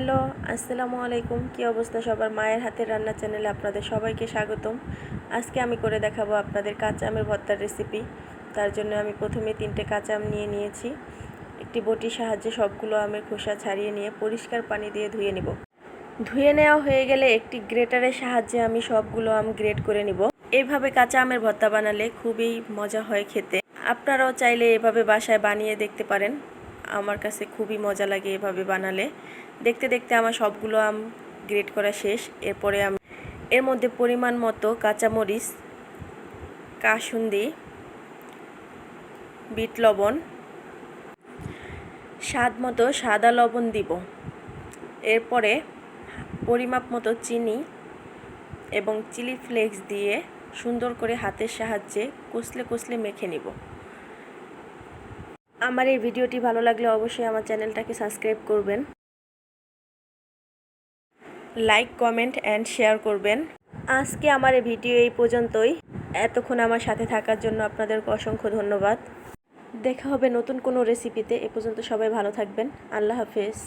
Hello, আসসালামু আলাইকুম। কী অবস্থা সবার? মায়ের হাতের রান্না চ্যানেলে আপনাদের সবাইকে স্বাগতম। আজকে আমি করে দেখাবো আপনাদের কাঁচা আমের ভর্তার রেসিপি। তার জন্য আমি প্রথমে 3টে কাঁচা আম নিয়ে নিয়েছি। একটি বটির সাহায্যে সবগুলো আমের খোসা ছাড়িয়ে নিয়ে পরিষ্কার পানি দিয়ে ধুয়ে নিব। ধুয়ে নেওয়া হয়ে গেলে একটি গ্রেটারের সাহায্যে আমি সবগুলো আম গ্রেট করে নিব। এইভাবে কাঁচা আমের ভর্তা বানালে খুবই মজা হয় খেতে। আপনারাও চাইলে এভাবে বাসায় বানিয়ে দেখতে পারেন। আমার কাছে খুবই মজা লাগে এভাবে বানালে। দেখতে দেখতে আমার সবগুলো আম গ্রেট করা শেষ। এরপরে আমি এর মধ্যে পরিমাণ মতো কাঁচামরিচ, কাসুন্দি, বিট লবণ, স্বাদ মতো সাদা লবণ দিব। এরপরে পরিমাপ মতো চিনি এবং চিলি ফ্লেক্স দিয়ে সুন্দর করে হাতের সাহায্যে কষলে কষলে মেখে নিব। আমার এই ভিডিওটি ভালো লাগলে অবশ্যই আমার চ্যানেলটাকে সাবস্ক্রাইব করবেন, লাইক, কমেন্ট অ্যান্ড শেয়ার করবেন। আজকে আমার এই ভিডিও এই পর্যন্তই। এতক্ষণ আমার সাথে থাকার জন্য আপনাদেরকে অসংখ্য ধন্যবাদ। দেখা হবে নতুন কোনো রেসিপিতে। এ পর্যন্ত সবাই ভালো থাকবেন। আল্লাহ হাফেজ।